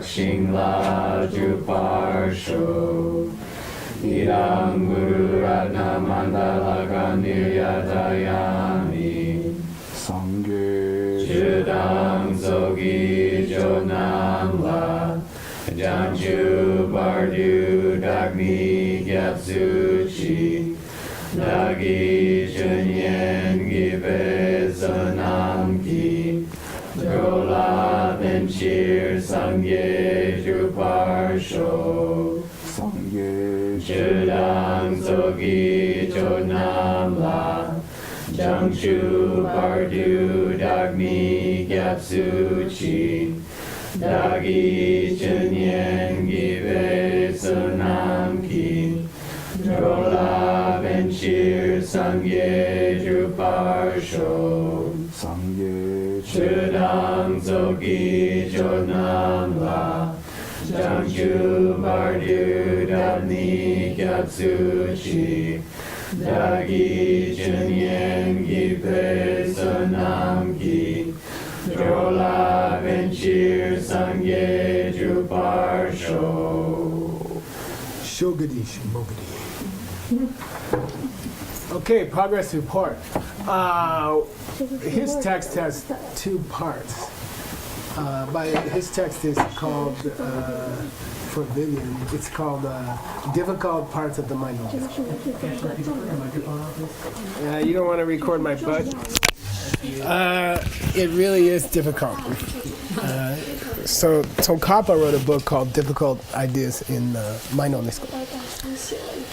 Shingla Juparsho Idam Guru Ratna Mandalaga Niryatayami Sangye Judang Zogi Jonam La Janju Bardu Dagni Gyatsuchi Dagi Junyen Gibe Zanam Ki Drola Benchir Sangye Juparsho Sangye Judang Zogi Jonam La Jangchu Bardu Dagni Gyatsuchi Dagi Junyen Gibe Sunam Ki Drola Benchir Sangye Juparsho Sangye Chudang Zogi Jonam La Jangchu Bardu Dagni Gyatsuchi Dagi Junyen Gibe Sunam Ki Drola Benchir Sangye Juparsho Shogadi Shimogadi. Okay, progress report. His text has two parts. His text is called, for Vivian, it's called Difficult Parts of the Mind. You don't want to record my butt? It really is difficult. So Tsongkhapa wrote a book called Difficult Ideas in Mind-Only School.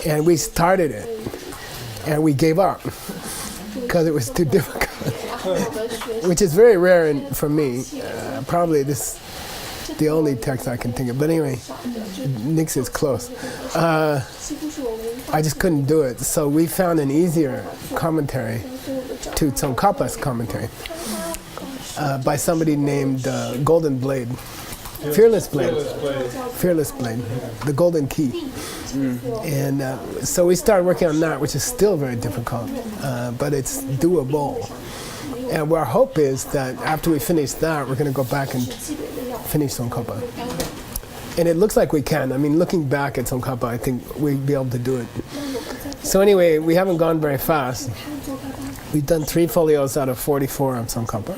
And we started it, and we gave up because it was too difficult, which is very rare for me. Probably this the only text I can think of. But anyway, Nix is close. I just couldn't do it. So we found an easier commentary to Tsongkhapa's commentary by somebody named Golden Blade. Fearless Blade, the Golden Key. And so we started working on that, which is still very difficult, but it's doable. And our hope is that after we finish that, we're going to go back and finish Tsongkhapa. And it looks like we can. I mean, looking back at Tsongkhapa, I think we'll be able to do it. So anyway, we haven't gone very fast. We've done 3 folios out of 44 of Tsongkhapa.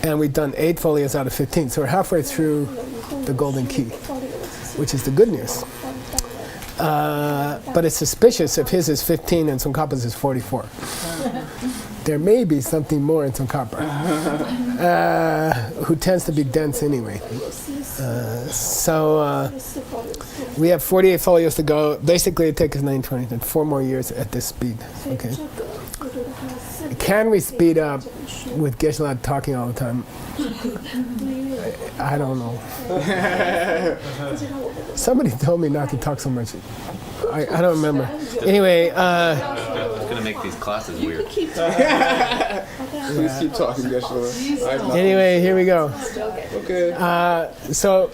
And we've done 8 folios out of 15. So we're halfway through the Golden Key, which is the good news. But it's suspicious if his is 15 and Tsongkhapa's is 44. There may be something more in Tsongkhapa, who tends to be dense anyway. So we have 48 folios to go. Basically, it takes us 920, and 4 more years at this speed. Okay. Can we speed up with Geshe-la talking all the time? I don't know. Somebody told me not to talk so much. I don't remember. Anyway. It's going to make these classes weird. Please keep talking, Geshe-la. Anyway, here we go. Okay. So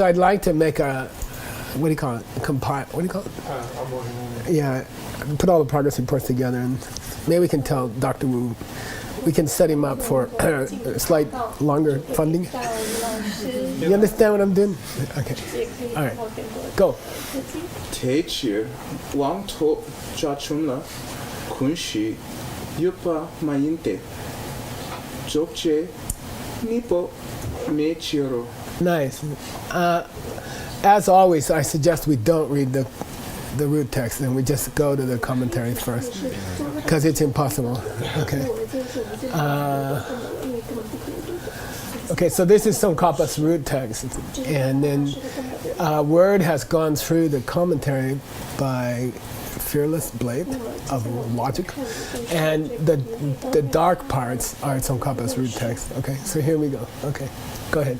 I'd like to make a, what do you call it? Compile. What do you call it? Yeah, put all the progress reports together, and maybe we can tell Dr. Wu. We can set him up for slight longer funding. You understand what I'm doing? Okay. All right. Go. Teacher Wang To Jachunla Kunshi Yupa Mayinte Jokje Nipo Mechiro. Nice. As always, I suggest we don't read the root text and we just go to the commentary first, because it's impossible. Okay. Okay, so this is Tsongkhapa's root text, and then Word has gone through the commentary by Fearless Blade of Logic, and the dark parts are Tsongkhapa's root text. Okay, so here we go. Okay, go ahead.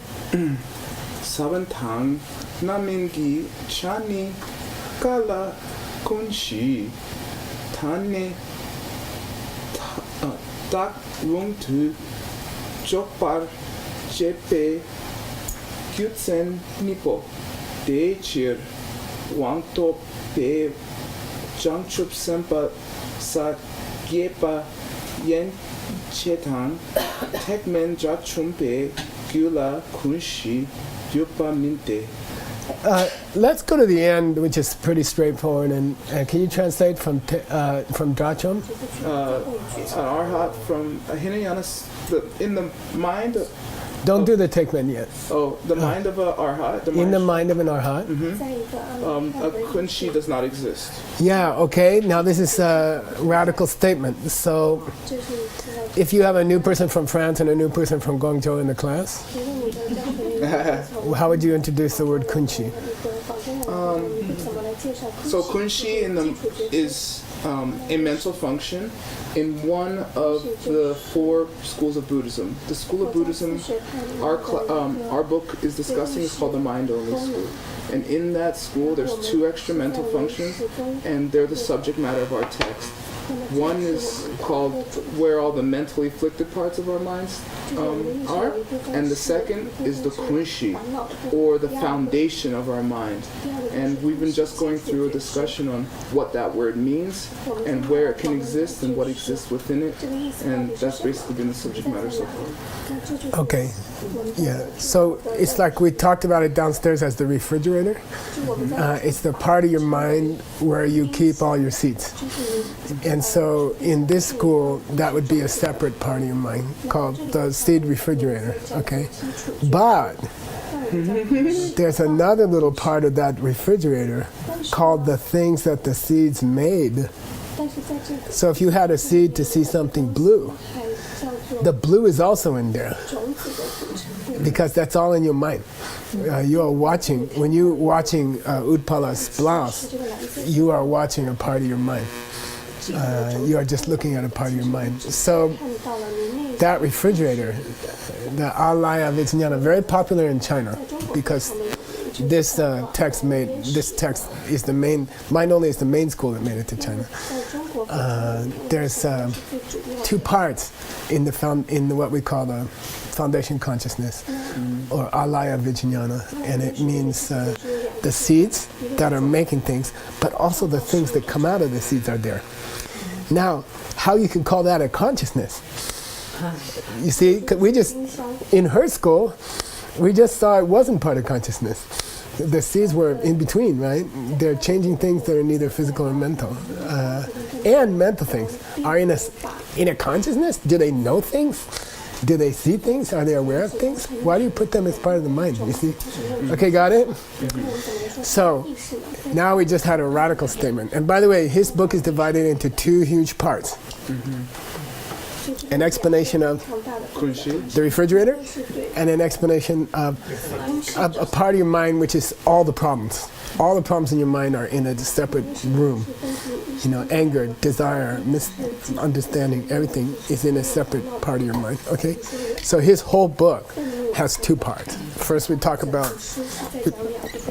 Sabantang Namingi Chani Kala Kunshi Tane Tak Rung Tu Jokpar Jepe Kyutsen Nipo Dechir Wangto Pe Jangchup Sempa Sa Gepa Yen Chetang Tekmen Jachumpe Gyula Kunshi Yupa Minte. Let's go to the end, which is pretty straightforward. And can you translate from Drachom? An arhat from Hinayanas, in the mind. Don't do the Tikman yet. Oh, the mind of a arhat. In the mind of an arhat. A kunshi does not exist. Yeah. Okay. Now this is a radical statement. So, if you have a new person from France and a new person from Guangzhou in the class, how would you introduce the word kunshi? So kunshi is a mental function in one of the 4 schools of Buddhism. The school of Buddhism, our book is discussing, is called the mind-only school. And in that school, there's 2 extra mental functions, and they're the subject matter of our text. One is called where all the mentally afflicted parts of our minds are, and the second is the kunshi, or the foundation of our mind. And we've been just going through a discussion on what that word means, and where it can exist, and what exists within it, and that's basically been the subject matter so far. Okay. Yeah. So it's like we talked about it downstairs as the refrigerator. It's the part of your mind where you keep all your seeds. And so in this school, that would be a separate part of your mind called the seed refrigerator. Okay. But there's another little part of that refrigerator called the things that the seeds made. So if you had a seed to see something blue, the blue is also in there, because that's all in your mind. You are watching, when you're watching Utpala's blouse, you are watching a part of your mind. You are just looking at a part of your mind. So that refrigerator, the Alaya Vijnana, very popular in China, because this text is the main, Mind Only is the main school that made it to China. There's 2 parts in what we call the foundation consciousness, or Alaya Vijnana, and it means the seeds that are making things, but also the things that come out of the seeds are there. Now, how you can call that a consciousness? You see, 'cause we just, in her school, we just saw it wasn't part of consciousness. The seeds were in between, right? They're changing things that are neither physical or mental. And mental things are in a consciousness. Do they know things? Do they see things? Are they aware of things? Why do you put them as part of the mind? You see? Okay, got it? So now we just had a radical statement. And by the way, his book is divided into 2 huge parts. An explanation of the refrigerator, and an explanation of a part of your mind which is all the problems. All the problems in your mind are in a separate room. You know, anger, desire, misunderstanding, everything is in a separate part of your mind. Okay? So his whole book has 2 parts. First we talk about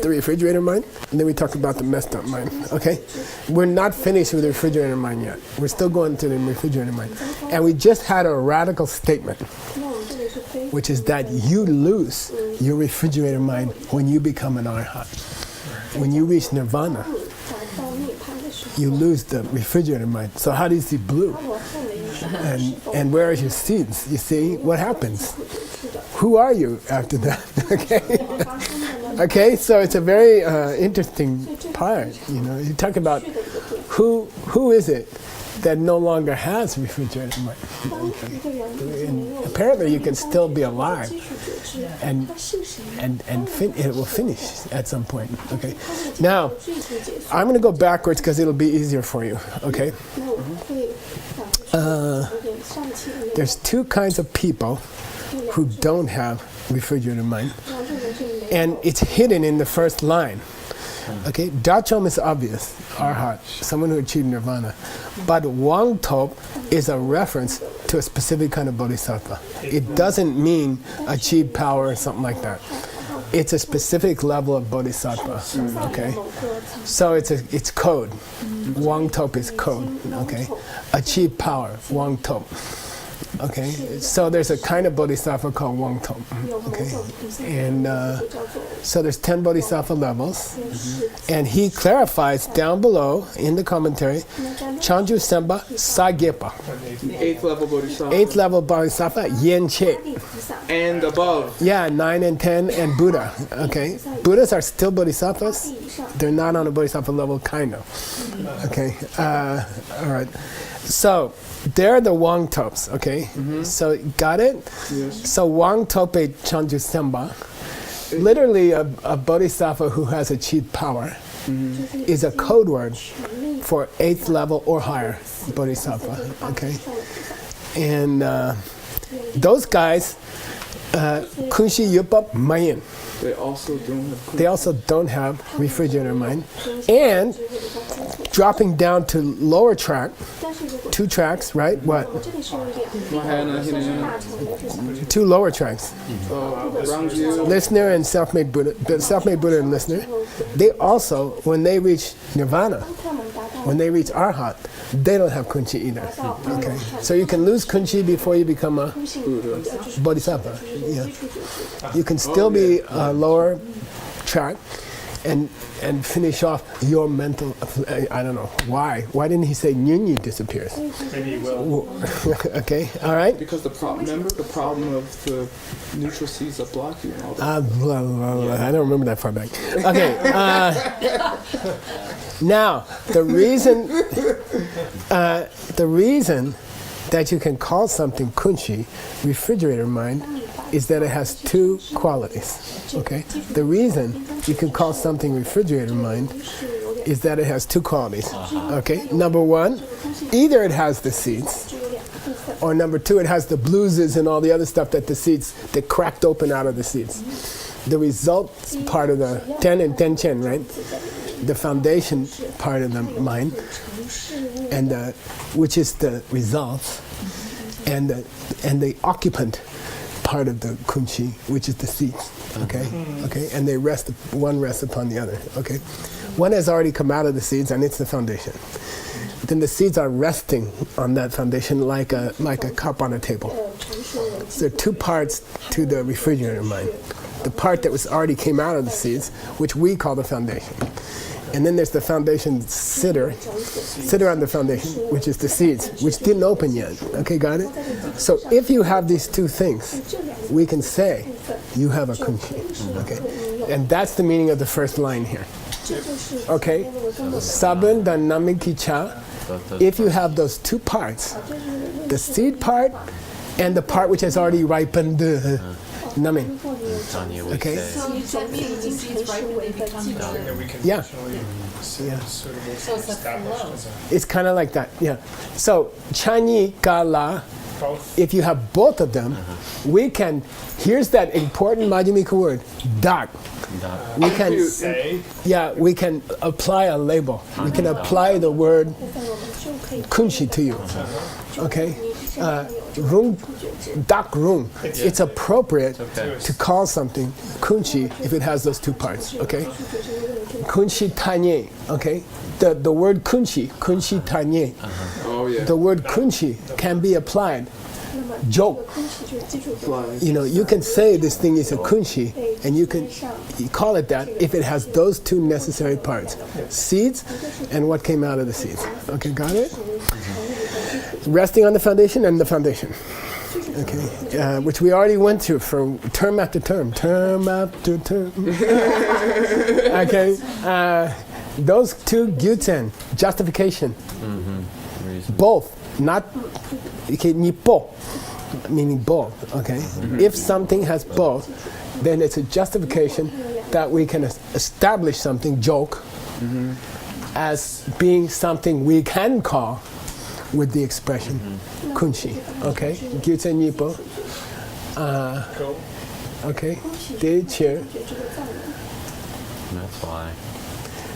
the refrigerator mind, and then we talk about the messed up mind. Okay? We're not finished with the refrigerator mind yet. We're still going to the refrigerator mind. And we just had a radical statement, which is that you lose your refrigerator mind when you become an arhat. When you reach nirvana, you lose the refrigerator mind. So how do you see blue? And where are your seeds? You see, what happens? Who are you after that? Okay? Okay, so it's a very interesting part. You know, you talk about who is it that no longer has refrigerator mind. Okay. And apparently you can still be alive, and it will finish at some point. Okay. Now, I'm going to go backwards because it'll be easier for you. Okay. There's 2 kinds of people who don't have refrigerator mind, and it's hidden in the first line. Okay, Dachom is obvious, arhat, someone who achieved nirvana. But Wangtop is a reference to a specific kind of bodhisattva. It doesn't mean achieve power or something like that. It's a specific level of bodhisattva. Okay, so it's code. Wangtop is code. Okay, achieve power, Wangtop. Okay, so there's a kind of bodhisattva called Wangtop. Okay, and so there's 10 bodhisattva levels, and he clarifies down below in the commentary, Chanju Semba Sagepa, 8th level bodhisattva. 8th level bodhisattva Yen Che. And above. Yeah, 9 and 10 and Buddha. Okay, Buddhas are still bodhisattvas. They're not on a bodhisattva level, kind of. Okay, all right. So they're the Wangtops. Okay, so got it. Yes. So Wangtope Chanju Semba, literally a bodhisattva who has achieved power, is a code word for 8th level or higher bodhisattva. Okay, and those guys, Kunshi Yupap Mayin. They also don't have refrigerator mind. And dropping down to lower track, 2 tracks, right? What? 2 lower tracks. Listener and self-made Buddha, self-made Buddha and listener. They also, when they reach nirvana, when they reach arhat, they don't have kunchi either. Okay, so you can lose kunchi before you become a bodhisattva. Yeah, you can still be a lower track and finish off your mental. I don't know why. Why didn't he say Nyunyu disappears? Maybe he will. Okay, all right. Because remember the problem of the neutral seeds that block you and all that. I don't remember that far back. Okay. Now the reason that you can call something kunchi, refrigerator mind, is that it has 2 qualities. Okay. The reason you can call something refrigerator mind is that it has 2 qualities. Okay. Number 1, either it has the seeds, or number 2, it has the blueses and all the other stuff that the seeds that cracked open out of the seeds. The results part of the ten and ten chen, right? The foundation part of the mind, and which is the results, and the occupant part of the kunchi, which is the seeds. Okay, okay, and they rest. One rests upon the other. Okay, one has already come out of the seeds, and it's the foundation. Then the seeds are resting on that foundation like a cup on a table. So there are 2 parts to the refrigerator mind. The part that was already came out of the seeds, which we call the foundation. And then there's the foundation sitter on the foundation, which is the seeds, which didn't open yet. Okay, got it? So if you have these 2 things, we can say you have a kunchi. Okay, and that's the meaning of the first line here. Okay, sabun dan namiki cha. If you have those 2 parts, the seed part and the part which has already ripened, namin. Okay. Yeah. It's kind of like that. Yeah. So chanyi gala. If you have both of them, we can. Here's that important Madhyamika word, dak. We can say. Yeah, we can apply a label. We can apply the word kunchi to you. Okay. Rung, dak rung. It's appropriate to call something kunchi if it has those 2 parts. Okay. Kunchi tanye. Okay. The word kunchi tanye. Oh yeah. The word kunchi can be applied. Joke. You know, you can say this thing is a kunchi, and you call it that if it has those 2 necessary parts: seeds and what came out of the seeds. Okay, got it? Resting on the foundation and the foundation. Okay, which we already went through for term after term. Okay, those 2 gyuten, justification. Both, not nipo, meaning both. Okay, if something has both, then it's a justification that we can establish something, joke, as being something we can call with the expression kunchi. Okay, gyuten nipo. Okay, deichir.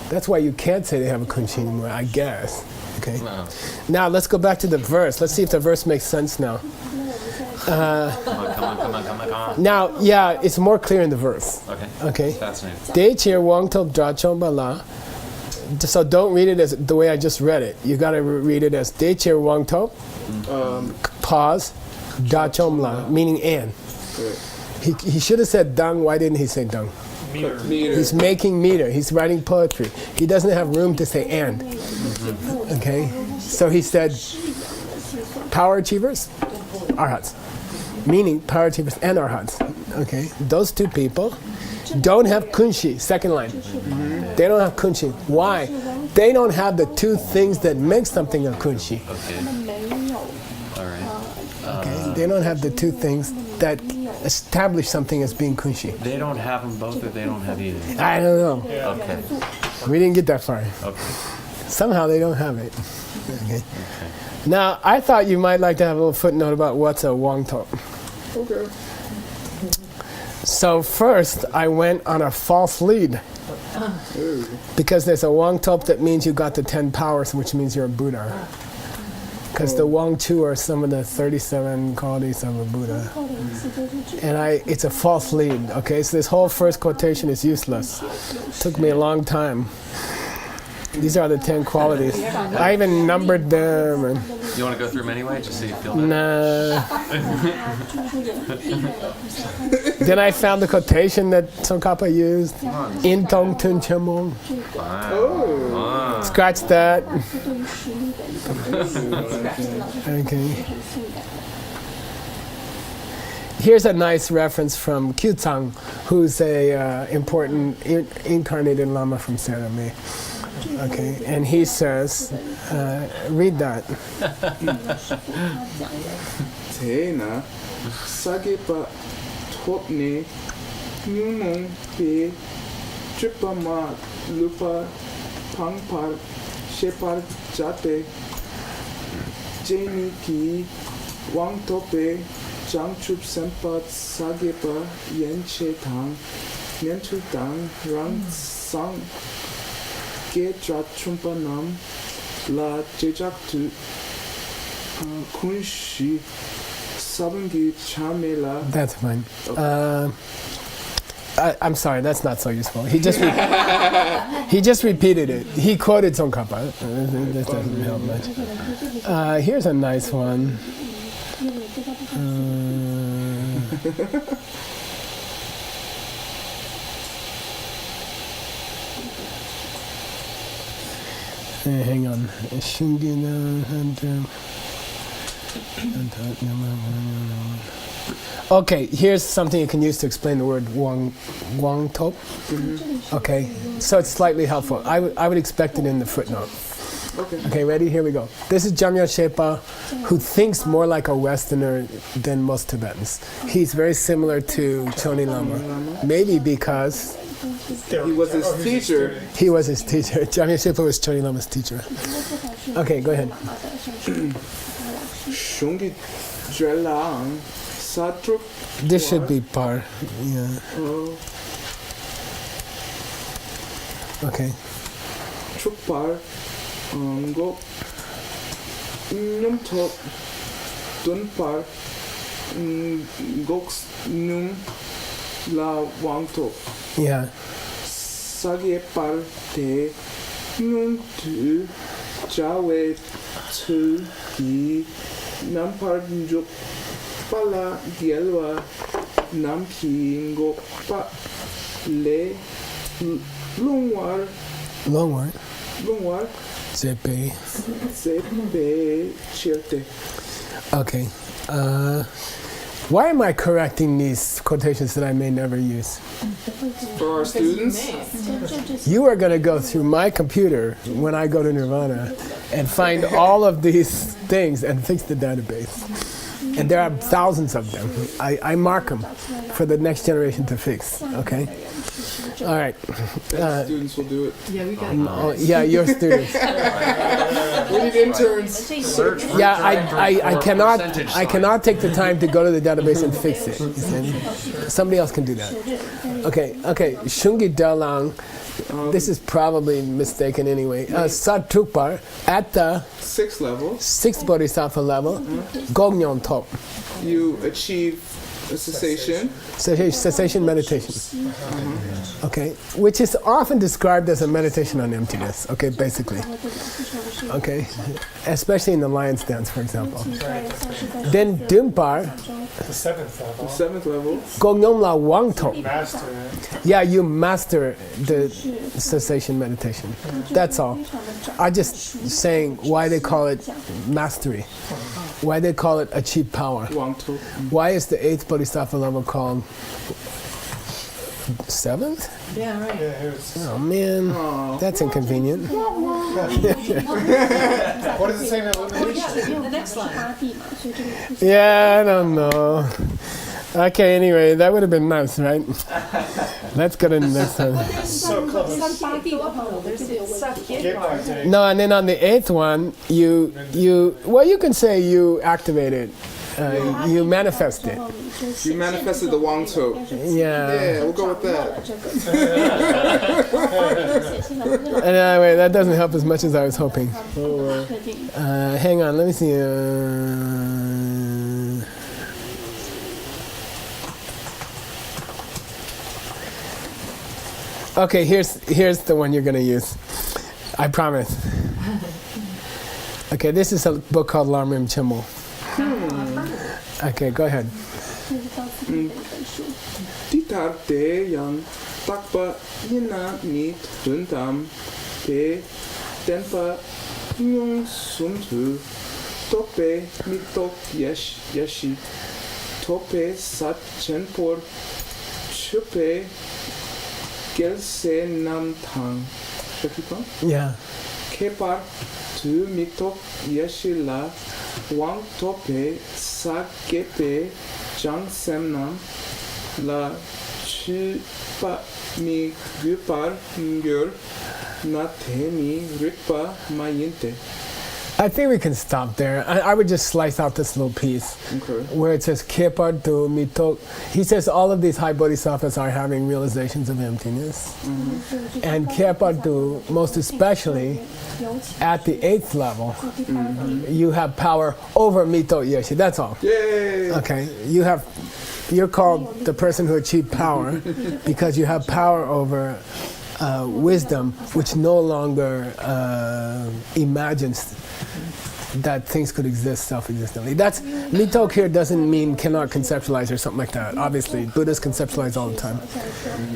That's why you can't say they have a kunchi anymore, I guess. Okay. Wow. Now let's go back to the verse. Let's see if the verse makes sense now. Come on. Now, yeah, it's more clear in the verse. Okay. Fascinating. Deichir wangtop drachong bala. So don't read it as the way I just read it. You got to read it as Deichir wangtop Pause. Da chomla, meaning and. Right. He should have said dung. Why didn't he say dung? Meter. He's making meter. He's writing poetry. He doesn't have room to say and. Okay? So he said, power achievers, arhats. Meaning power achievers and arhats. Okay? Those two people don't have kunshi, second line. They don't have kunshi. Why? They don't have the two things that make something a kunshi. Okay. All right. Okay? They don't have the two things that establish something as being kunshi. They don't have them both, or they don't have either. I don't know. Okay. We didn't get that far. Okay. Somehow they don't have it. Okay. Now, I thought you might like to have a little footnote about what's a wangtop. Okay. So first, I went on a false lead. Because there's a wangtop that means you got the 10 powers, which means you're a Buddha. Because the Wangchu are some of the 37 qualities of a Buddha. And it's a false lead, okay? So this whole first quotation is useless. Took me a long time. These are the 10 qualities. I even numbered them. And You want to go through them anyway, just so you feel better? Then I found the quotation that Tsongkhapa used. In tong tun chemong. Scratch that. Okay. Here's a nice reference from Kyutsang, who's a important incarnated Lama from Serame. Okay, and he says, read that. Tena sagepa topne nyumong pe tripama lupa pangpar shepar jate jeni ki wang tope jangchup sempat sagepa yenche tang yenchu tang rang sang ge drat chumpa nam la jejak tu kunshi sabangi chamela. That's fine. I'm sorry, that's not so useful. He just he just repeated it. He quoted Tsongkhapa. That doesn't help much. Here's a nice one. Hang on. Okay, here's something you can use to explain the word wangtop. Okay, so it's slightly helpful. I would expect it in the footnote. Okay, ready? Here we go. This is Jamyal Shepa, who thinks more like a Westerner than most Tibetans. He's very similar to Choni Lama, maybe because He was his teacher. he was his teacher. Jamyal Shepa was Choni Lama's teacher. Okay, go ahead. Shungi Drelang Satruk. This should be par. Yeah. Okay. Trukpar Go Num Top Dunpar Gox Num La Wang Top Yeah. Sage Par Te Num Tu Jawe Tu Ki Nampar Njuk Pala Gielwa Namki Ngok Pa Le Lungwar Long word. Lungwar Zepe. Sepe Chilte. Okay. Why am I correcting these quotations that I may never use? For our students, You are going to go through my computer when I go to Nirvana and find all of these things and fix the database. And there are thousands of them. I mark them for the next generation to fix. Okay? All right. students will do it. Oh, yeah, your students. We need interns. Search for Yeah, directory I for cannot percentage I sign. cannot take the time to go to the database and fix it. You see? Somebody else can do that. Okay. Shungi Dalang. This is probably mistaken anyway. Satrukpar at the 6th level, 6th Bodhisattva level. Gognyon top. you achieve A cessation. Cessation meditation. Okay, which is often described as a meditation on emptiness. Okay, basically. Okay, especially in the lion's dance, for example. Then Dunbar, The seventh level. The 7th level. Gongnyom La Wangto. Master it. Yeah, you master the cessation meditation. That's all. I'm just saying why they call it mastery. Why they call it achieved power. Wangto. Why is the 8th Bodhisattva level called 7th? Yeah, right. Yeah, here's. Oh man, Oh. that's inconvenient. What does it say in Illumination? The next line. Yeah, I don't know. Okay, anyway, that would have been nice, right? Let's go to the next one. So close. Get by day. No, and then on the 8th one, you can say you activate it. You manifest it. You manifested the Wangto. Yeah. Yeah, we'll go with that. Anyway, that doesn't help as much as I was hoping. Hang on, let me see. Okay, here's the one you're going to use. I promise. Okay, this is a book called Lamrim Chimel. Okay, go ahead. Titar te yang takpa nina ni tuntam te tenpa nyung sumtu tope mitok yashi tope sat chenpor chupe gelse nam tang. Yeah. Kepar tu mitok yashi la wang tope sa kepe jang semnam la chu pa mi gupar ngyor na te mi rikpa mayinte. I think we can stop there. I would just slice out this little piece Okay. where it says Kepar tu mitok. He says all of these high bodhisattvas are having realizations of emptiness. And Kepar tu, most especially at the 8th level, you have power over Mito Yeshi. That's all. Yay! Okay. You're called the person who achieved power because you have power over wisdom, which no longer imagines that things could exist self-existently. That's mitok here doesn't mean cannot conceptualize or something like that. Obviously, Buddhists conceptualize all the time.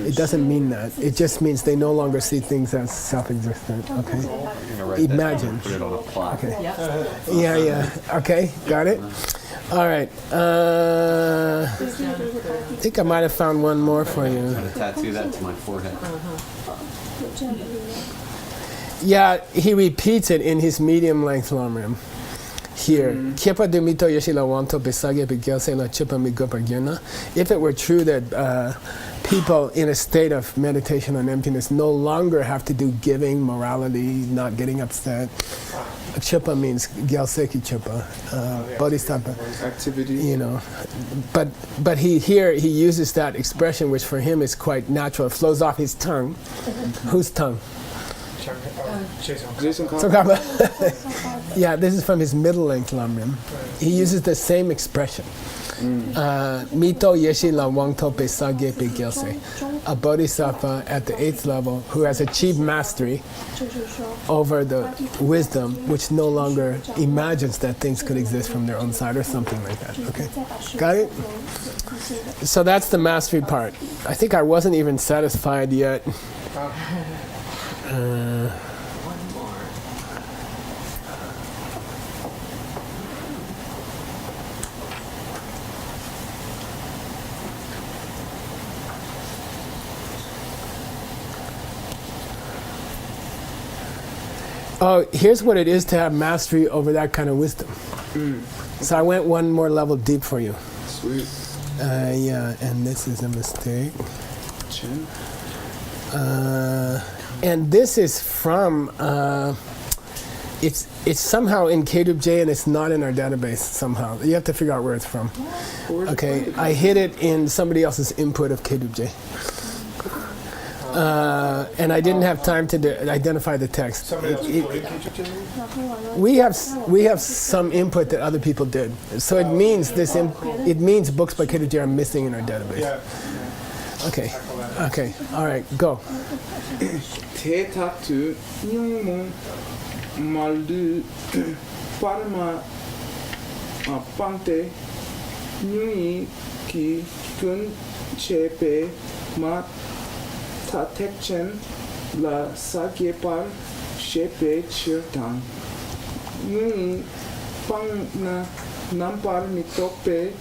It doesn't mean that. It just means they no longer see things as self-existent. Okay. I'm gonna write that Imagine. down, put it on a plaque. Okay. Yeah. Okay. Got it. All right. I think I might have found one more for you. I'm gonna tattoo that to my forehead. Yeah, he repeats it in his medium-length lamrim. Here, Kyepa de mito yeshila wanto besage begelse la chipa migopagyana. If it were true that people in a state of meditation on emptiness no longer have to do giving, morality, not getting upset. Chipa means gyalseki chipa, bodhisattva. Activity. You know, but he uses that expression, which for him is quite natural. It flows off his tongue. Whose tongue? Jason Cobb. Tsongkhapa. Yeah, this is from his middle-length lamrim. He uses the same expression. Mito yeshi la wangto pe sage pe gyalse. A bodhisattva at the 8th level who has achieved mastery over the wisdom which no longer imagines that things could exist from their own side or something like that. Okay, got it? So that's the mastery part. I think I wasn't even satisfied yet. Oh, here's what it is to have mastery over that kind of wisdom. So I went one more level deep for you. Sweet. Yeah, and this is a mistake. Chin. And this is from, it's somehow in K-J and it's not in our database somehow. You have to figure out where it's from. Where's it Okay, from? I hid it in somebody else's input of K-J. And I didn't have time to identify the text. Somebody else recorded Kinchu. We have some input that other people did, so it means it means books by Kittinger are missing in our database. Yeah. Okay, all right, go. 대타투 뉴몬 말두 파르마 빵테 뉴이 기근 체페 마 타텍첸 라 사게팔 셰페 치르탄 뉴이 빵나 남팔 미토페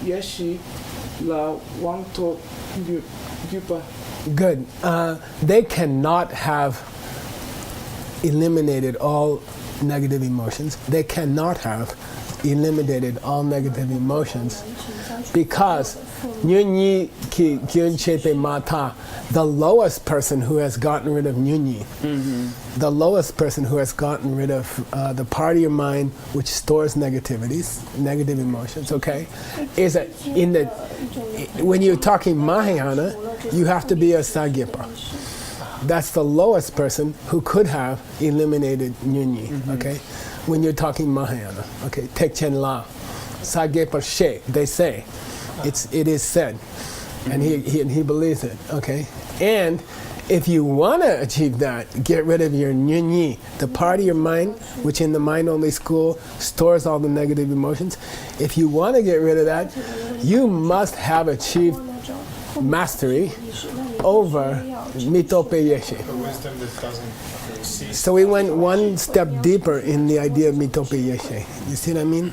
예시 라 왕토 유파. Good. They cannot have eliminated all negative emotions. They cannot have eliminated all negative emotions because Nyunyi ki gyun chepe mata, the lowest person who has gotten rid of Nyunyi, the lowest person who has gotten rid of the part of your mind which stores negativities, negative emotions, okay, is that when you're talking Mahayana, you have to be a Sagyapa. That's the lowest person who could have eliminated Nyunyi, okay? When you're talking Mahayana, okay? Tekchen La, Sagyapa She, they say. It is said, and he believes it, okay? And if you want to achieve that, get rid of your Nyunyi, the part of your mind, which in the mind-only school stores all the negative emotions. If you want to get rid of that, you must have achieved mastery over Mitope Yeshe. The wisdom that doesn't see. So we went one step deeper in the idea of Mitope Yeshe. You see what I mean?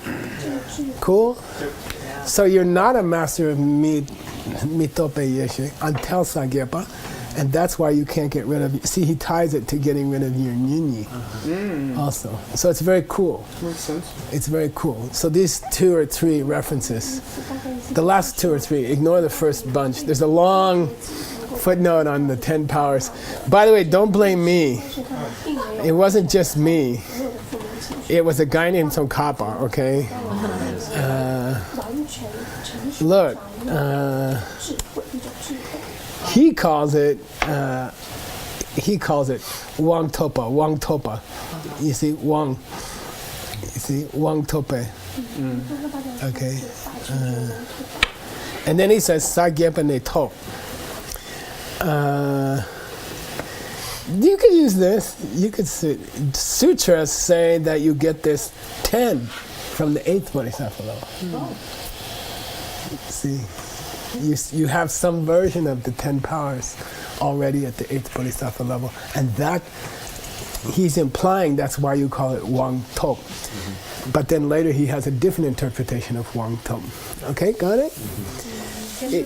Cool? So you're not a master of Mitope Yeshe until Sagyapa, and that's why you can't get rid of. See, he ties it to getting rid of your Nyunyi also. So it's very cool. Makes sense. It's very cool. So these 2 or 3 references, the last 2 or 3, ignore the first bunch. There's a long footnote on the 10 powers. By the way, don't blame me. It wasn't just me. It was a guy named Tsongkhapa, okay? Look, he calls it Wang Topa. You see, Wang. You see, Wang Tope. Okay. And then he says Sagyapa ne to. You could use this. You could sutras say that you get this 10 from the 8th Bodhisattva level. See, you have some version of the 10 powers already at the 8th Bodhisattva level, and that he's implying that's why you call it Wang Top. But then later he has a different interpretation of Wang Top. Okay, got it? The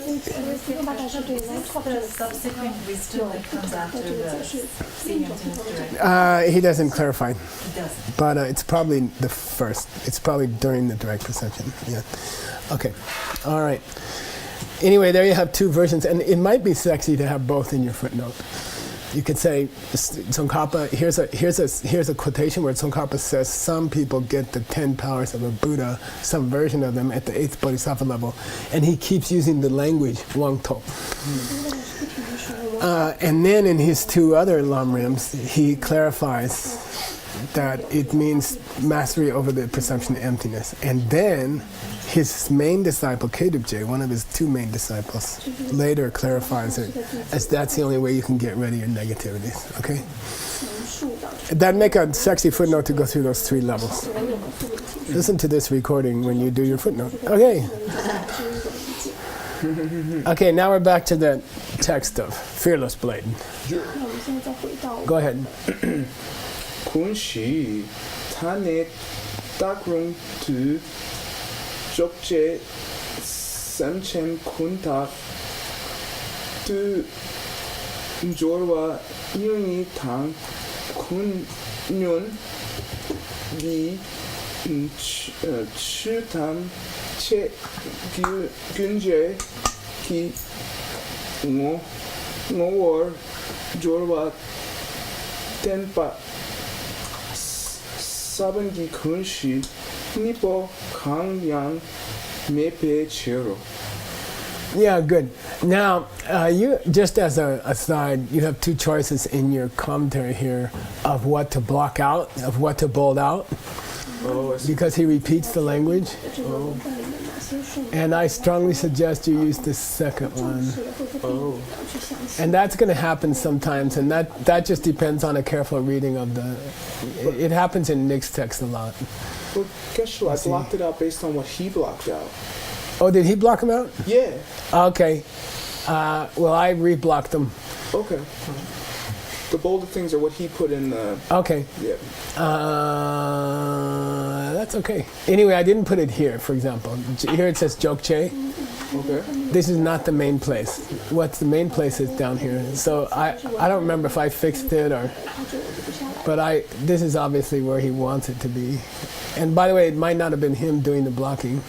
subsequent wisdom that comes after the seeing emptiness direct. He doesn't clarify, It doesn't. but it's probably the first. It's probably during the direct perception. Yeah. Okay. All right. Anyway, there you have 2 versions, and it might be sexy to have both in your footnote. You could say, Tsongkhapa, here's a quotation where Tsongkhapa says some people get the 10 powers of a Buddha, some version of them at the 8th Bodhisattva level, and he keeps using the language Wang To. And then in his 2 other lamrims, he clarifies that it means mastery over the perception of emptiness. And then his main disciple, Kedubje, one of his 2 main disciples, later clarifies it as that's the only way you can get rid of your negativities, okay? That'd make a sexy footnote to go through those 3 levels. Listen to this recording when you do your footnote. Okay. Okay, now we're back to the text of Fearless Blade. Go ahead. 군시 탄에 딱롱 두 쪽제 삼천 군탁 두 jorwa 윤이 당 군윤 기 추탐 체 균제 기 ngor jorwa tenpa 사번기 근시 니po 강양 메페 체로. Yeah, good. Now, you just as a aside, you have two choices in your commentary here of what to block out, of what to bold out, Oh, I see. because he repeats the language. And I strongly suggest you use the second one. Oh. And that's going to happen sometimes, and that just depends on a careful reading of the. It happens in Nick's text a lot. Well, guess what? I blocked it out based on what he blocked out. Oh, did he block them out? Yeah. Okay. Well, I reblocked them. Okay. The bolder things are what he put in the. Okay. Yeah. That's okay. Anyway, I didn't put it here, for example. Here it says Jokche. Okay. This is not the main place. What's the main place is down here. So I don't remember if I fixed it or. But this is obviously where he wants it to be. And by the way, it might not have been him doing the blocking.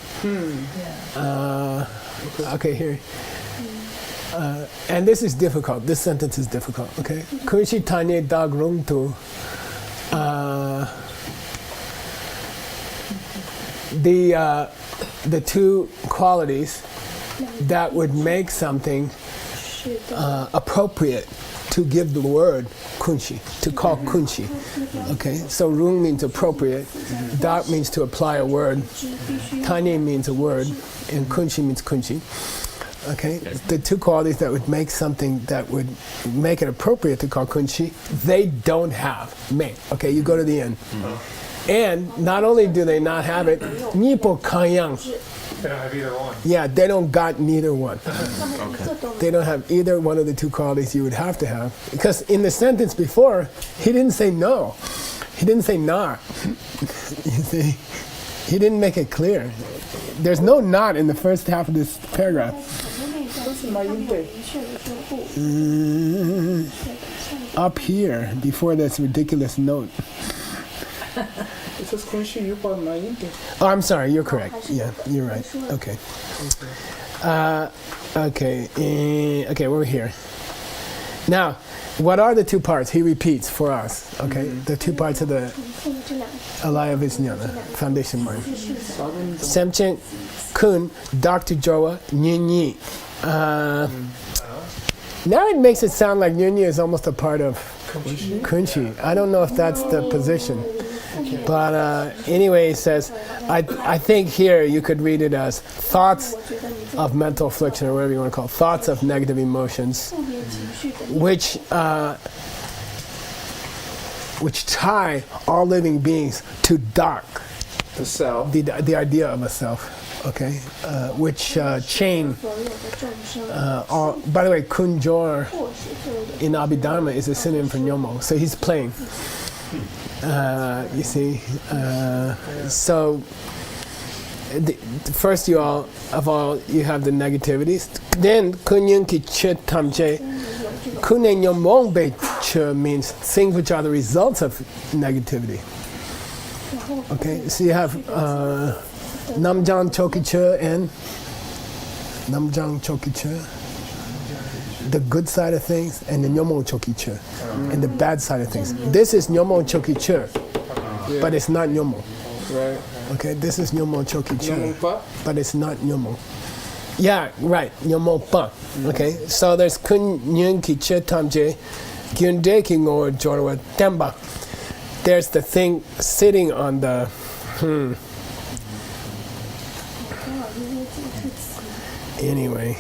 Okay, here. And this is difficult. This sentence is difficult, okay? Kunshi tanye dag rung tu. The two qualities that would make something appropriate to give the word kunshi, to call kunshi. Okay, so rung means appropriate, dag means to apply a word, tanye means a word, and kunshi means kunshi. Okay, the two qualities that would make something that would make it appropriate to call kunshi, they don't have me. Okay, you go to the end. And not only do they not have it, nipo kanyang. They don't have either one. Yeah, they don't got neither one. They don't have either one of the two qualities you would have to have. Because in the sentence before, he didn't say no. He didn't say na. You see, he didn't make it clear. There's no not in the first half of this paragraph. Up here, before this ridiculous note. It says kunshi yupa mayinte. Oh, I'm sorry, you're correct. Yeah, you're right. Okay. Okay, we're here. Now, what are the two parts? He repeats for us, okay? The two parts of the Alaya Vijnana foundation mark. Semchen Kun, Dr. Joa, Nyunyi. Now it makes it sound like Nyunyi is almost a part of Kunshi. I don't know if that's the position. But anyway, he says, I think here you could read it as thoughts of mental affliction, or whatever you want to call it, thoughts of negative emotions, which tie all living beings to dark, The self. the idea of a self, okay, which chain all. By the way, Kunjor in Abhidharma is a synonym for Nyomo, so he's playing. You see, so first you have the negativities. Then kunyun ki che tamche, kunen yomong be che means things which are the results of negativity. Okay, so you have namjang choki che and namjang choki che, the good side of things, and the nyomong choki che, and the bad side of things. This is nyomong choki che, but it's not nyomo. Right. Okay, this is nyomo choki che, Nyomongpa? but it's not nyomo. Yeah, right, nyomo pa. Okay, so there's kun nyun ki che tamje, gyunde ki ngor jorwa temba. There's the thing sitting on the Anyway,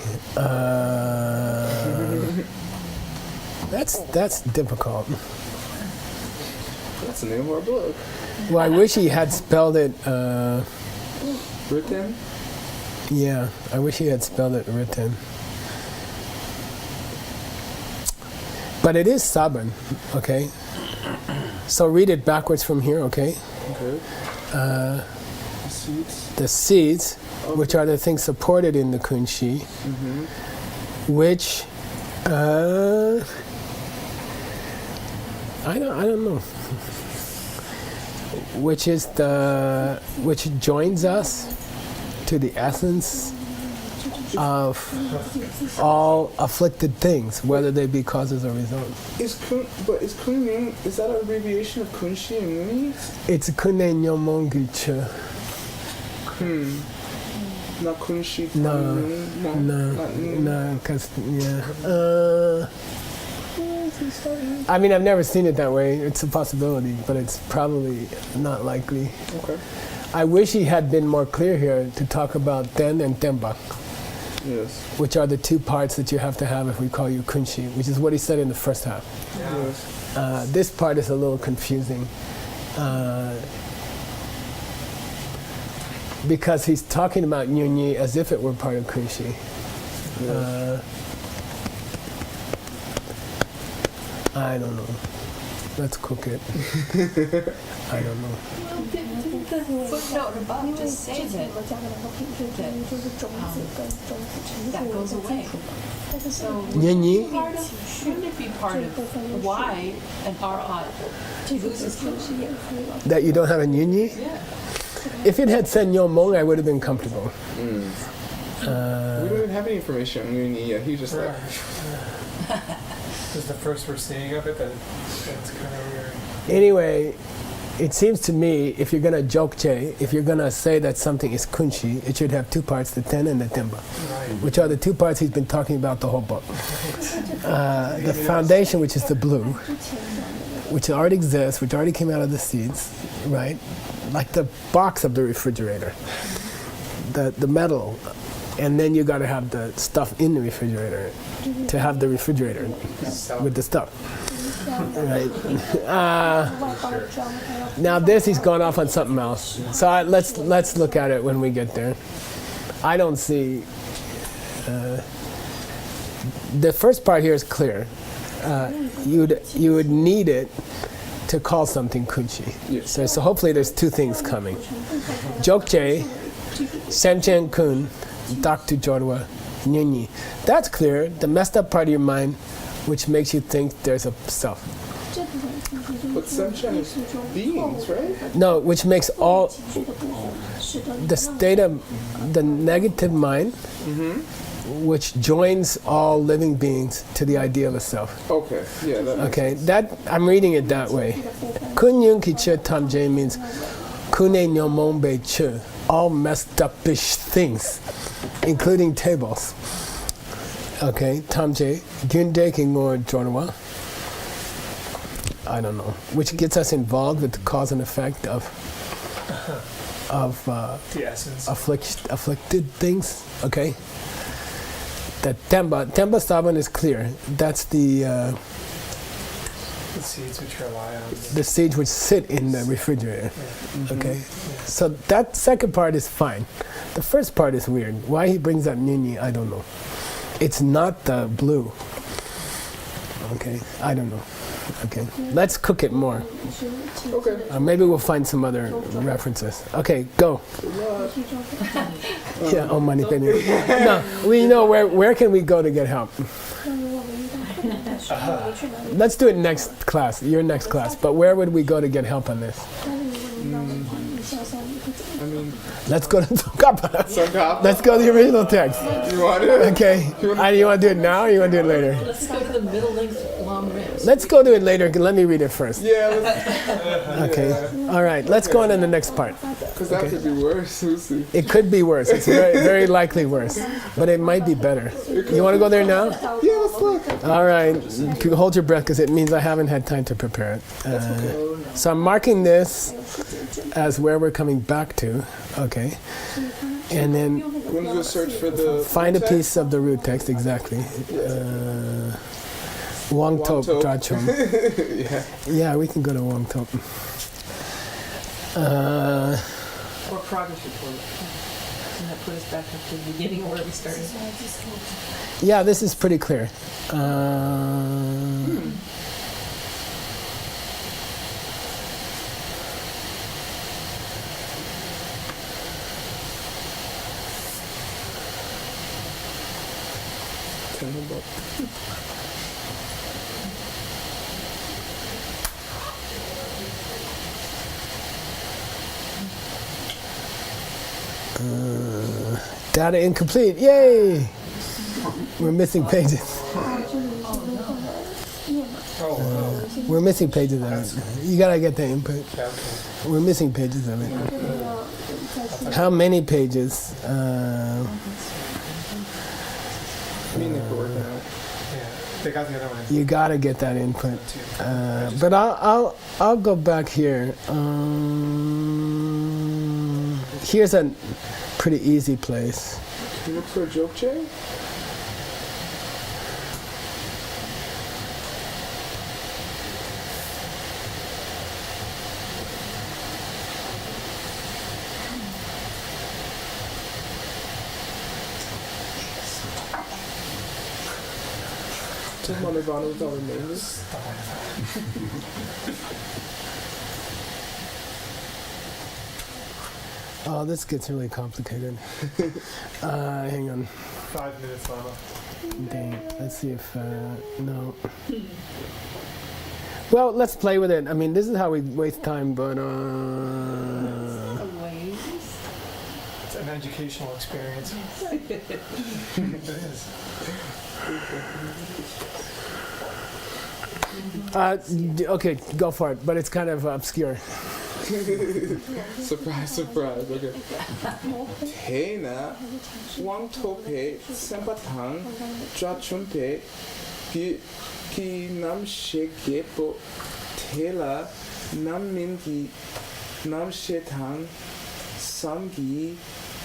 that's difficult. That's the name of our book. Well, I wish he had spelled it. Written? Yeah, I wish he had spelled it written. But it is saban, okay? So read it backwards from here, okay? Okay. Seeds. The seeds, which are the things supported in the kunshi, which I don't know. Which joins us to the essence of all afflicted things, whether they be causes or results. Is kunyun, is that an abbreviation of kunshi and muni? It's kune nyomongi che. Not kunshi. No. Not nun. No, because, yeah. I mean, I've never seen it that way. It's a possibility, but it's probably not likely. Okay. I wish he had been more clear here to talk about ten and tenba, Yes. which are the two parts that you have to have if we call you kunshi, which is what he said in the first half. Yes. This part is a little confusing because he's talking about nyunyi as if it were part of kunshi. I don't know. Let's cook it. I don't know. Footnote above just say that goes away. So Nyunyi? shouldn't it be part of why an arhat loses kunshi? That you don't have a nyunyi? Yeah. If it had said nyomong, I would have been comfortable. We don't even have any information on Yuni yet. He just like. This is the first we're seeing of it, that's kind of weird. Anyway, it seems to me if you're going to jokche, if you're going to say that something is kunshi, it should have two parts, the ten and the tenba, which are the two parts he's been talking about the whole book. The foundation, which is the blue, which already exists, which already came out of the seeds, right? Like the box of the refrigerator, the metal, and then you got to have the stuff in the refrigerator to have the refrigerator with the stuff. Right. Now this he's gone off on something else. So let's look at it when we get there. I don't see. The first part here is clear. You would need it to call something kunshi. Yes. So hopefully there's two things coming. Jokje, Senchen kun, Dr. Jorwa, Nyunyi. That's clear. The messed up part of your mind, which makes you think there's a self. But Semchen is beings, right? No, which makes all the state of the negative mind, which joins all living beings to the idea of a self. Okay. Yeah. That Okay, that I'm reading it that way. Kunyun kiche tamje means kune nyomombe che, all messed up-ish things, including tables. Okay, tamje gyunde kingor jorwa. I don't know, which gets us involved with the cause and effect of The essence. afflicted things. Okay. That temba saban is clear. That's the seeds which rely on the seeds which sit in the refrigerator. Okay, so that second part is fine. The first part is weird. Why he brings up Nyunyi, I don't know. It's not the blue. Okay, I don't know. Okay, let's cook it more. Okay. Maybe we'll find some other references. Okay, go. Yeah, oh money penny. No, we know where can we go to get help? Let's do it next class, your next class. But where would we go to get help on this? I mean, Let's go to Tsongkhapa. Tsongkhapa. Let's go to the original text. You want it? Okay. You want to do it now or you want to do it later? Let's go to the middle-length long ribs. Let's go do it later. Let me read it first. Yeah. Let's, Okay. All right. Let's go on to the next part. because that could be worse. We'll see. It could be worse. It's very, very likely worse. But it might be better. You want to go there now? Yeah. Let's look. All right. You hold your breath because it means I haven't had time to prepare it. So I'm marking this as where we're coming back to. Okay. And then You want to go search for the find a text? piece of the root text, exactly. Wang Top Top. Drachom. Yeah. Yeah, we can go to Wang Top. Or progress report. Doesn't that put us back up to the beginning of where we started? Yeah, this is pretty clear. Tell me about. Data incomplete. Yay! We're missing pages. We're missing pages of it. You gotta get the input. Okay. We're missing pages of it. How many pages? Me and Nick are working on it. Yeah, they got the other one. You gotta get that input. But I'll go back here. Here's a pretty easy place. You look for a joke, Jay? Just want to know what our name is. Oh, this gets really complicated. Hang on. 5 minutes, Lama. Dang. Let's see if no. Well, let's play with it. I mean, this is how we waste time, but It's an educational experience. It is. Okay, go for it. But it's kind of obscure. Surprise, surprise. Okay. Tena, Wang Tope, Sempatang, Chachumpe, Ki Nam Shegepo, Tela, Nam Mingi, Nam Shetang, Samgi,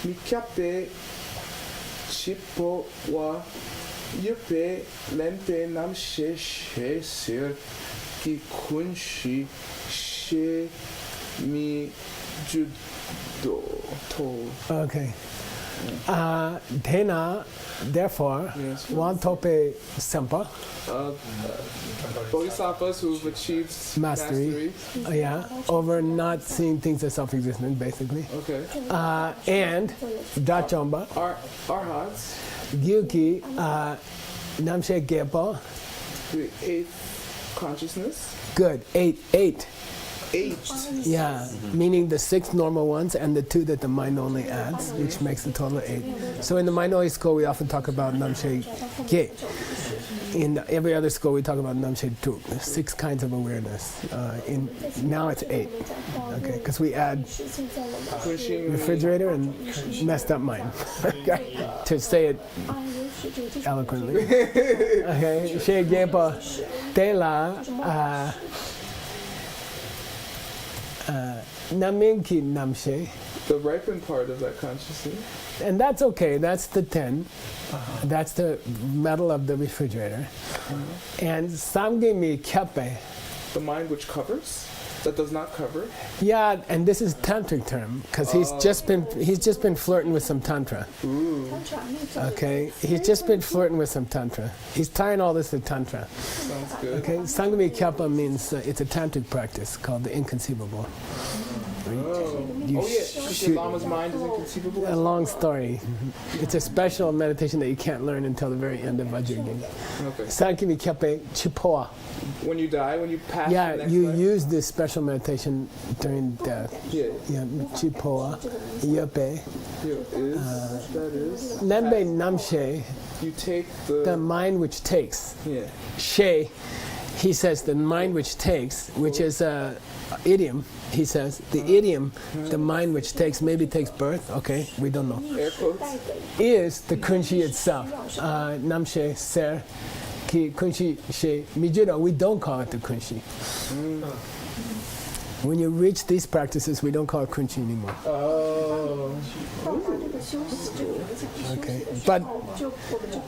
Mikape, Chipo wa Yupe, Lempe, Nam She She Sir, Ki Kunshi, She. Mi judo to. Okay. Dena, therefore, Yes. Wan Tope Sempa, Bodhisattvas who've achieved Mastery. Yeah, over not seeing things as self-existent, basically. Okay. And Dachomba, Arhats, Gyuki, Namshe Gepo, the eighth consciousness. good, eight. 8. Yeah, meaning the 6 normal ones and the 2 that the mind only adds, which makes a total of 8. So in the mind only school, we often talk about Namshe Ge. In every other school, we talk about Namshe Tu. There's 6 kinds of awareness. Now it's 8, okay? Because we add refrigerator and messed up mind, okay? To say it eloquently. Okay, She Gepa Tela. Naminki Namshe, The ripened part of that consciousness. and that's okay. That's the 10. That's the metal of the refrigerator. And Samgi mi Kyepe. The mind which covers, that does not cover. Yeah, and this is tantric term because he's just been flirting with some tantra. Ooh, Okay, he's just been flirting with some tantra. He's tying all this to tantra. sounds good. Okay, Sangami Kyepa means it's a tantric practice called the inconceivable. Oh, You oh yeah, because shoot- the Lama's mind is inconceivable. A long story. It's a special meditation that you can't learn until the very end of Vajrayana. Okay. Sankimi Kyepe Chipoa. When you die, when you pass to the Yeah, next you life. use this special meditation during death. Yeah, Yeah, Chipoa, Yepe. here is, that is. Nembe Namshe, You take the the, mind which takes. yeah. She, he says, the mind which takes, which is a idiom. He says, the idiom, the mind which takes, maybe takes birth, okay, we don't know, Air quotes. is the kunshi itself. Namshe, ser, ki kunshi she. Mijudo, we don't call it the kunshi. When you reach these practices, we don't call it kunshi anymore. Oh. Okay, but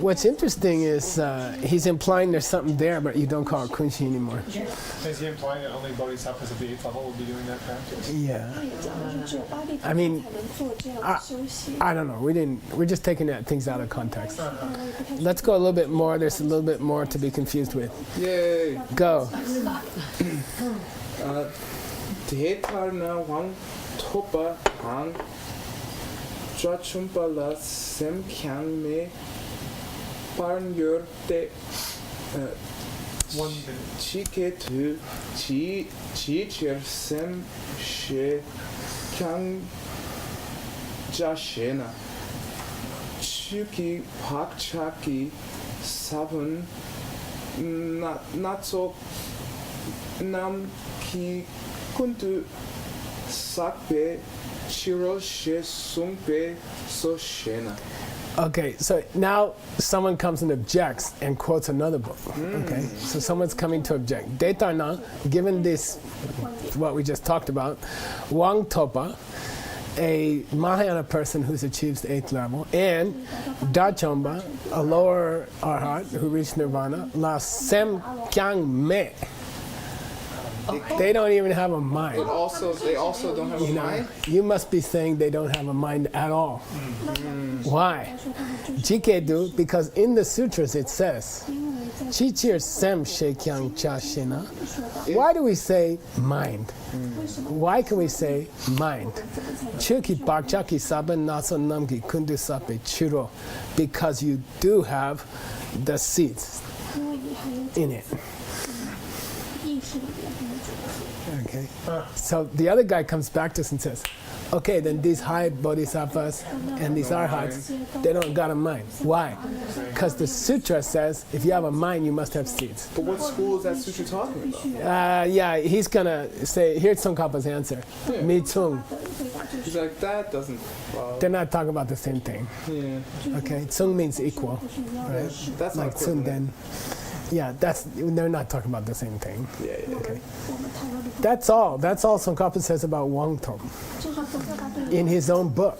what's interesting is he's implying there's something there, but you don't call it kunshi anymore. Is he implying that only bodhisattvas of the 8th level will be doing that practice? Yeah. I mean, I don't know. We're just taking things out of context. Let's go a little bit more. There's a little bit more to be confused with. Yay. Go. Tetarna Wang Topa Hang Chachumpala Sem Kyang Me Parn Yor Te 1 minute. Chike Tu Chi Cher Sem She Kyang Jashena Chuki Pak Chaki Sabun Natso Nam Ki Kuntu Sakpe Chiro she sungpe so shena. Okay, so now someone comes and objects and quotes another book. Okay, so someone's coming to object. Detarna, given this, what we just talked about, Wang Topa, a Mahayana person who's achieved the 8th level, and Dachomba, a lower arhat who reached nirvana, la sem kyang me. They don't even have a mind. But also, they also don't have a You know, mind. you must be saying they don't have a mind at all. Why? Jikedu, because in the sutras it says, Chichir sem shekyang cha shena. Why do we say mind? Why can we say mind? Chuki bakchaki saben nasa namki kundu sape churo. Because you do have the seeds in it. Okay. So the other guy comes back to us and says, okay, then these high bodhisattvas and these arhats, they don't got a mind. Why? Because the sutra says if you have a mind, you must have seeds. But what school is that sutra talking about? Yeah, he's gonna say, here's Tsongkhapa's answer. Yeah. Mi Tsung. He's like, that doesn't follow. They're not talking about the same thing. Yeah. Okay, Tsung means equal, right? That's Like not Tsung equivalent. Den. Yeah, they're not talking about the same thing. Yeah, yeah. Okay. That's all Tsongkhapa says about Wang Tong in his own book.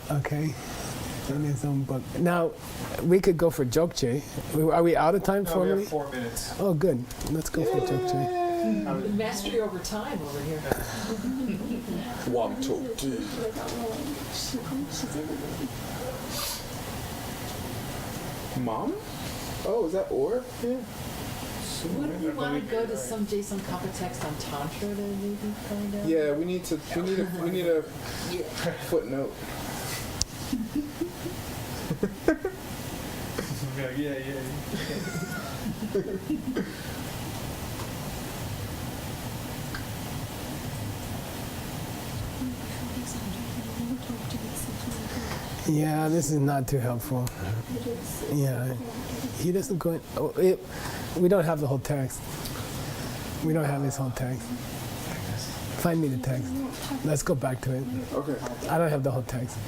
Okay, in his own book. Now, we could go for Jokche. Are we out of time No, we formally? have 4 minutes. Oh, good. Let's go for Jokche. Mastery over time over here. Wang Tok. Mom? Oh, is that or? Yeah. Would we want to go to some Jason Kappa text on Tantra to maybe find out? Yeah, we need a footnote. Yeah. Yeah, this is not too helpful. Yeah, he doesn't go in. We don't have the whole text. We don't have his whole text. Find me the text. Let's go back to it. Okay. I don't have the whole text.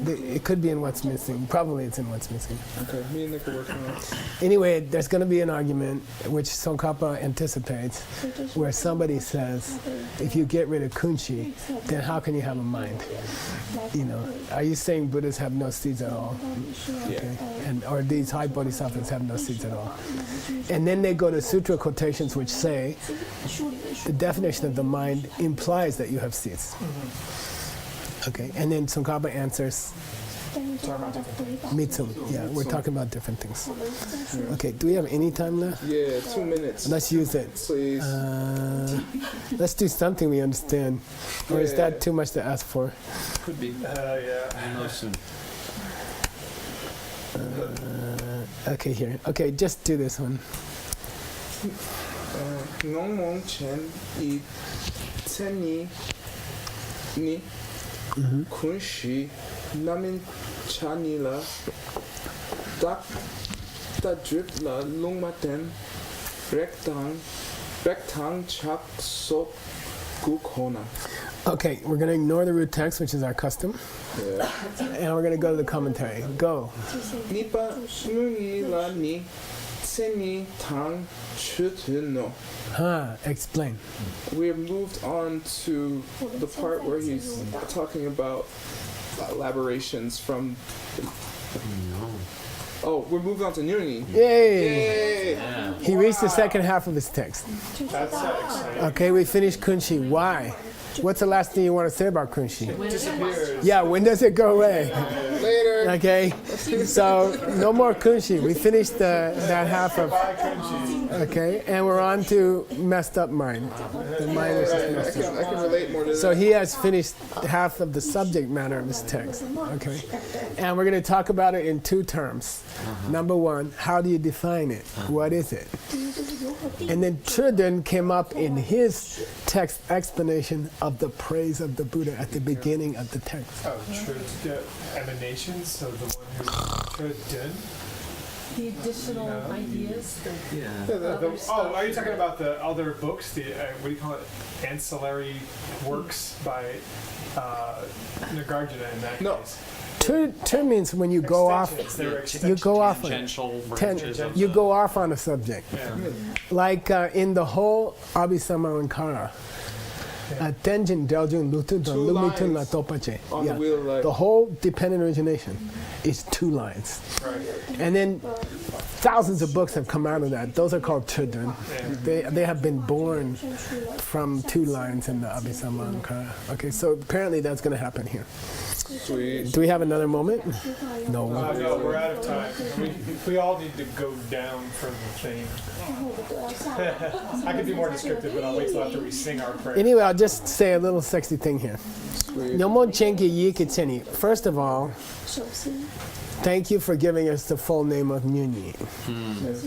It could be in what's missing. Probably it's in what's missing. Okay. Me and Nick are working on it. Anyway, there's going to be an argument, which Tsongkhapa anticipates, where somebody says, if you get rid of kunchi, then how can you have a mind? You know, are you saying Buddhists have no seeds at all? Okay. Or these high bodhisattvas have no seeds at all? And then they go to sutra quotations which say, the definition of the mind implies that you have seeds. Okay, and then Tsongkhapa answers, Mitsum. Yeah, we're talking about different things. Okay, do we have any time left? Yeah, 2 minutes. Let's use it. Please. Let's do something we understand. Or is that too much to ask for? Could be. Yeah. We'll know soon. Okay, here. Okay, just do this one. Ngongmong Chen I Tseni Ni Kunshi Namin Chanila Dak Drip La Lungmaten Rektang Chak Sok Gukhona. Okay, we're going to ignore the root text, which is our custom, Yeah. and we're going to go to the commentary. Go. Nipa Nungi La Ni Tseni Tang Chutuno. Explain. We have moved on to the part where he's talking about elaborations from. Oh, we're moving on to Nuni. Yay! Yay! He reached the second half of his text. That's exciting. Okay, we finished Kunshi. Why? What's the last thing you want to say about Kunshi? Disappears. Yeah, when does it go away? Later. Okay, so no more Kunshi. We finished that half of. Okay, and we're on to messed up mind. The mind is just messed up. I can relate more to So that. he has finished half of the subject matter of his text. Okay, and we're going to talk about it in two terms. Number one, how do you define it? What is it? And then Truden came up in his text explanation of the praise of the Buddha at the beginning of the text. Oh, the emanations. So the one who Truden. The additional ideas, the Yeah, other oh, stuff. are you talking about the other books? The what do you call it? Ancillary works by Nagarjuna in that No. case. Tur means when you go off, Extensions, they're you extensions. go off on it. Tangential Ten, branches of you the- go off on a subject. Yeah. Like in the whole Abhisamankara, Tenjin Daljun Lutun Two Lumitun La lines Topache. on the wheel of life. The whole dependent origination is 2 lines. Right. And then thousands of books have come out of that. Those are called children. They have been born from 2 lines in the Abhisamankara. Okay, so apparently that's going to happen here. Sweet. Do we have another moment? No. No, we're out of time. We all need to go down for the thing. I could be more descriptive, but I'll wait till after we sing our prayer. Anyway, I'll just say a little sexy thing here. Sweet. Nyomon Chenki Yikitseni. First of all, thank you for giving us the full name of Nyunyi.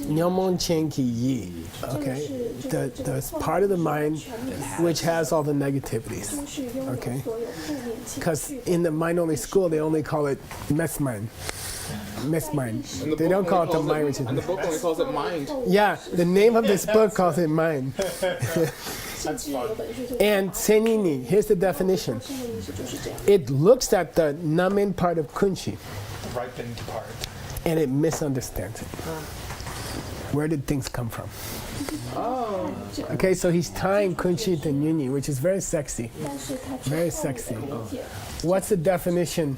Nyomon Chenki Yi. Okay? The part of the mind which has all the negativities. Okay? Because in the mind-only school, they only call it mess mind. Mess mind. And the They book don't call only it the calls mind, which is... And the book only calls it mind. Yeah, the name of this book calls it mind. That's fun. And Senini, here's the definition. It looks at the namin part of Kunchi Ripened part. and it misunderstands it. Where did things come from? Oh. Okay, so he's tying Kunchi to Nyunyi, which is very sexy. Very sexy. What's the definition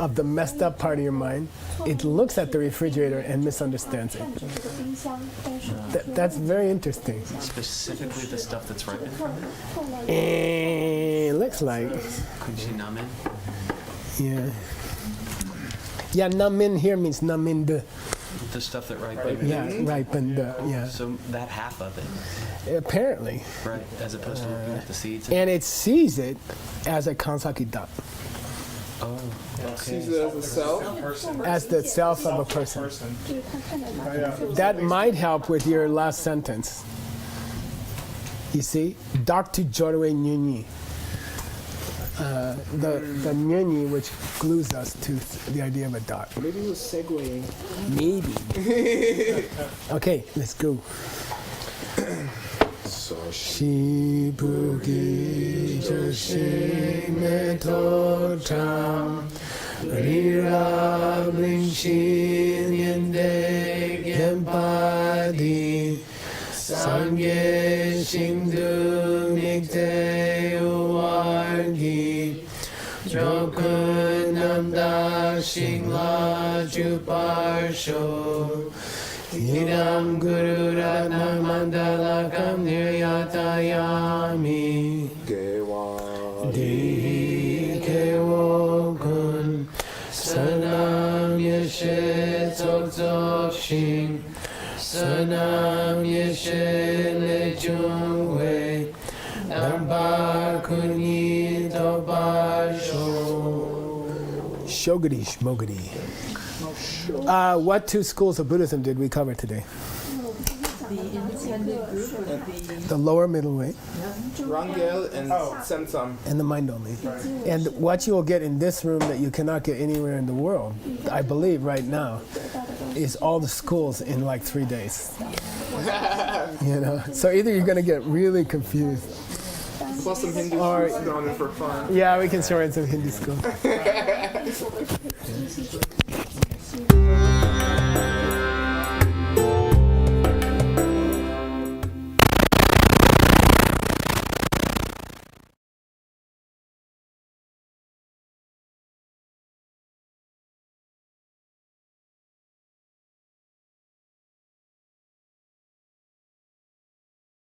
of the messed up part of your mind? It looks at the refrigerator and misunderstands it. That's very interesting. Specifically the stuff that's ripened from it. And looks like, Kunchi namen. yeah. Yeah, namin here means namin. The stuff that ripened. Yeah, ripened. Yeah. So that half of it, Apparently. right? As opposed to looking at the seeds. And it sees it as a kansaki da, Oh, Sees okay. it as a self. as the self of a person. Yeah. That might help with your last sentence. You see, Dr. Jorwe Nyunyi. The Nyunyi which glues us to the idea of a dot. Maybe he was segueing. Maybe. Okay, let's go. Shibuki Joshime Totam Rira Brinshin Yende Gempadi Sangye Shingdu Nikte Uwargi Jokun Namda Shingla Juparsho Idam Guru Ratna Mandalakam Niryatayami Gewa. Di Kewokun Sanam Yeshe Tzok Shing Sanam Yeshe Lechungwe Nambar Kunyi Tobasho Shogadi Shmogadi. What 2 schools of Buddhism did we cover today? The intended group would be The lower middle way Rangel and Sensam. and the mind only. And what you will get in this room that you cannot get anywhere in the world, I believe right now, is all the schools in like 3 days. You know, so either you're going to get really confused. Plus some Hindu Or- schools thrown in for fun. Yeah, we can show in some Hindi school.